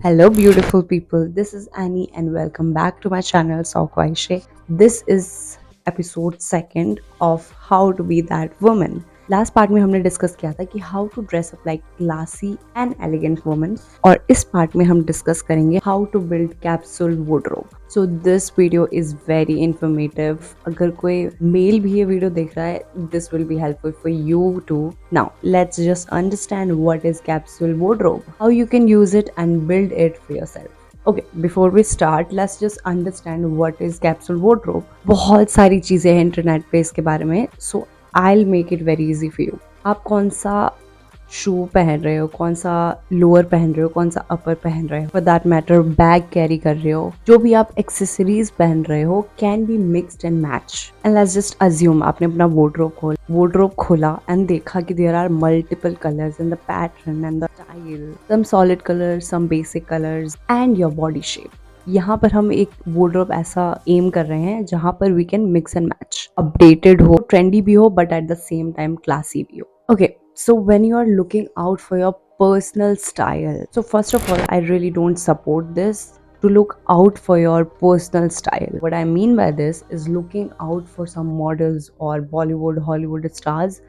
Hello, beautiful people. This is Annie, and welcome back to my channel, Saukwaishe. This is episode second of How to Be That Woman. Last part में हमने discuss किया था कि how to dress up like classy and elegant woman, और इस part में हम discuss करेंगे how to build capsule wardrobe. So this video is very informative. अगर कोई मेल भी ये वीडियो देख रहा है, this will be helpful for you too. Now let's just understand what is capsule wardrobe, how you can use it and build it for yourself. Okay, before we start, let's just understand what is capsule wardrobe. बहुत सारी चीज़ें हैं internet पे इसके बारे में, so I'll make it very easy for you. आप कौन सा शू पहन रहे हो, कौन सा लोअर पहन रहे हो, कौन सा अपर पहन रहे हो, for that matter bag carry कर रहे हो, जो भी आप एक्सेसरीज पहन रहे हो can be mixed and match. And let's just assume आपने अपना वार्डरोब खोला एंड देखा कि there are multiple colours in the pattern and the style, some solid colours, some basic colours and your body shape. यहाँ पर हम एक wardrobe ऐसा एम कर रहे हैं जहाँ पर we can mix and match, updated हो, ट्रेंडी भी हो, but at the same time classy भी हो. Okay, so when you are looking out for your personal style, so first of all, I really don't support this to look out for your personal style. What I mean by this is looking out for some models or Bollywood, Hollywood stars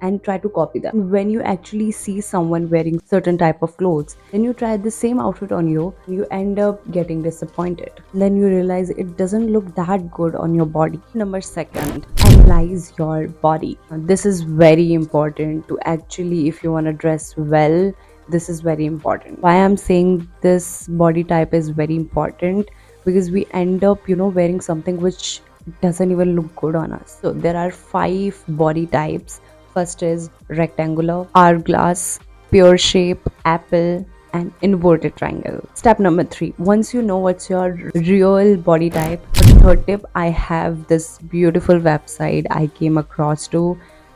and try to copy them. When you actually see someone wearing certain type of clothes, then you try the same outfit on you, you end up getting disappointed. Then you realize it doesn't look that good on your body. Number second, analyze your body. This is very important to actually, if you want to dress well, this is very important. Why I'm saying this body type is very important, because we end up wearing something which doesn't even look good on us. So there are 5 body types. First is rectangular, hourglass, pure shape, apple, and inverted triangle. Step number 3. Once you know what's your real body type, for the third tip, I have this beautiful website I came across to,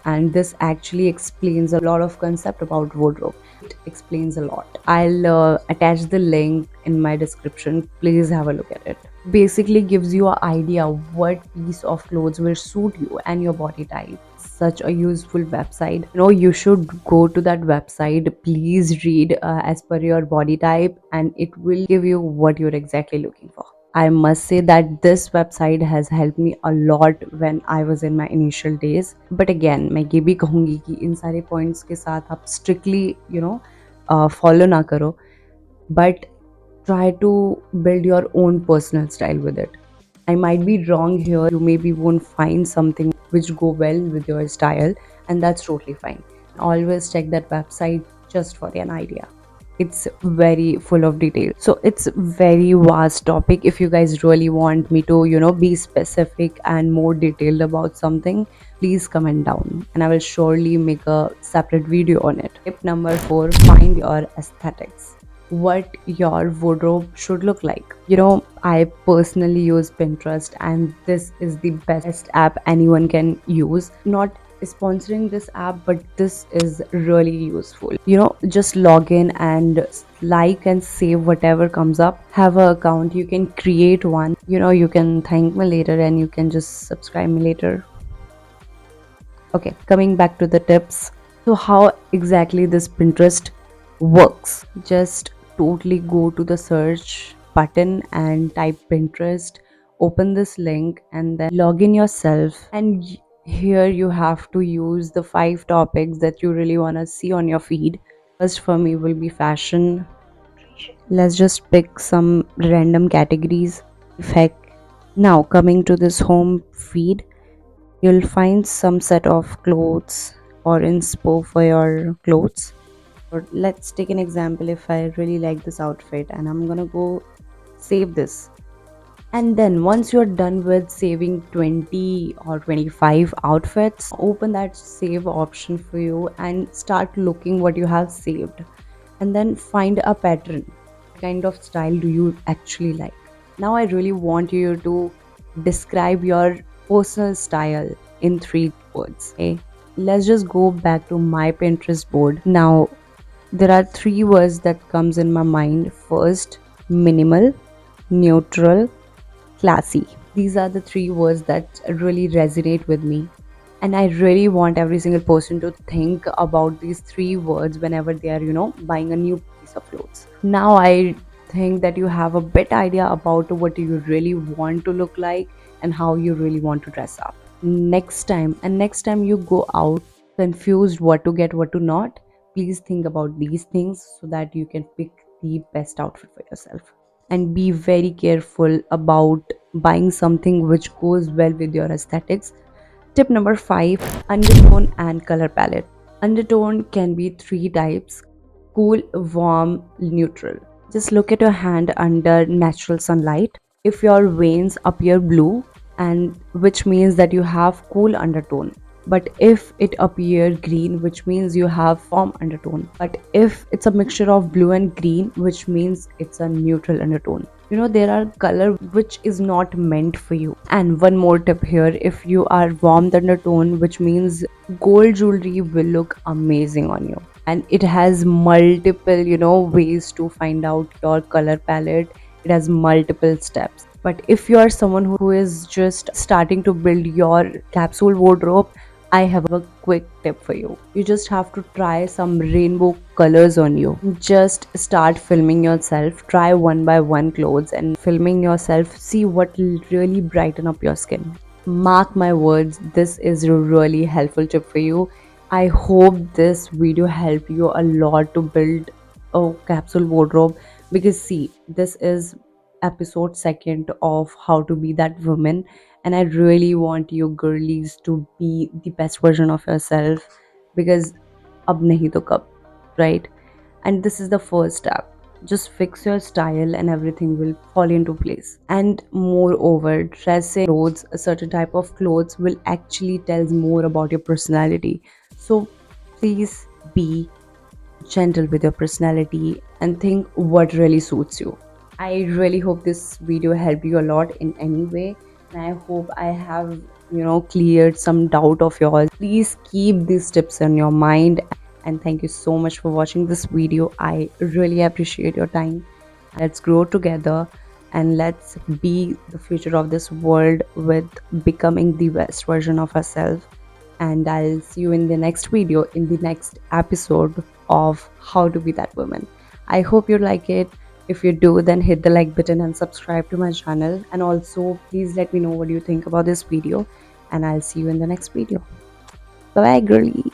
and this actually explains a lot of concept about wardrobe. It explains a lot. I'll attach the link in my description. Please have a look at it. Basically gives you an idea what piece of clothes will suit you and your body type. Such a useful website. You should go to that website. Please read as per your body type, and it will give you what you're exactly looking for. I must say that this website has helped me a lot when I was in my initial days. But again, मैं ये भी कहूँगी कि इन सारे points के साथ आप strictly follow ना करो, but try to build your own personal style with it. I might be wrong here. You maybe won't find something which go well with your style, and that's totally fine. Always check that website just for an idea. It's very full of detail. So it's very vast topic. If you guys really want me to, be specific and more detailed about something, please comment down and I will surely make a separate video on it. Tip number 4, find your aesthetics. What your wardrobe should look like. I personally use Pinterest, and this is the best app anyone can use. Not sponsoring this app, but this is really useful. Just log in and like and save whatever comes up. Have an account, you can create one. You can thank me later and you can just subscribe me later. Okay, coming back to the tips. So how exactly this Pinterest works? Just totally go to the search button and type Pinterest, open this link and then log in yourself, and here you have to use the 5 topics that you really want to see on your feed. First for me will be fashion. Let's just pick some random categories. Effect. Now coming to this home feed, you'll find some set of clothes or inspo for your clothes. Or let's take an example. If I really like this outfit and I'm gonna go save this, and then once you're done with saving 20 or 25 outfits, open that save option for you and start looking what you have saved, and then find a pattern. What kind of style do you actually like? Now I really want you to describe your personal style in 3 words. Okay, let's just go back to my Pinterest board. Now there are 3 words that comes in my mind. First, minimal, neutral, classy. These are the 3 words that really resonate with me, and I really want every single person to think about these 3 words whenever they are buying a new piece of clothes. Now I think that you have a better idea about what you really want to look like and how you really want to dress up. Next time you go out confused what to get, what to not, please think about these things so that you can pick the best outfit for yourself. And be very careful about buying something which goes well with your aesthetics. Tip number 5: undertone and color palette. Undertone can be three types: cool, warm, neutral. Just look at your hand under natural sunlight. If your veins appear blue, and which means that you have cool undertone. But if it appear green, which means you have warm undertone. But if it's a mixture of blue and green, which means it's a neutral undertone. There are color which is not meant for you. And one more tip here: if you are warm undertone, which means gold jewelry will look amazing on you. And it has multiple ways to find out your color palette. It has multiple steps. But if you are someone who is just starting to build your capsule wardrobe, I have a quick tip for you. You just have to try some rainbow colors on you. Just start filming yourself. Try one by one clothes and filming yourself. See what will really brighten up your skin. Mark my words, this is a really helpful tip for you. I hope this video helped you a lot to build a capsule wardrobe, because see, this is episode second of how to be that woman, and I really want you girlies to be the best version of yourself, because ab nahi to kab, right? And this is the first step. Just fix your style and everything will fall into place. And moreover, dressing clothes, a certain type of clothes, will actually tells more about your personality. So please be gentle with your personality and think what really suits you. I really hope this video helped you a lot in any way, and I hope I have cleared some doubt of yours. Please keep these tips in your mind, and thank you so much for watching this video. I really appreciate your time. Let's grow together and let's be the future of this world with becoming the best version of ourselves. And I'll see you in the next video, in the next episode of How to Be That Woman. I hope you like it. If you do, then hit the like button and subscribe to my channel. And also, please let me know what you think about this video. And I'll see you in the next video. Bye bye, girly.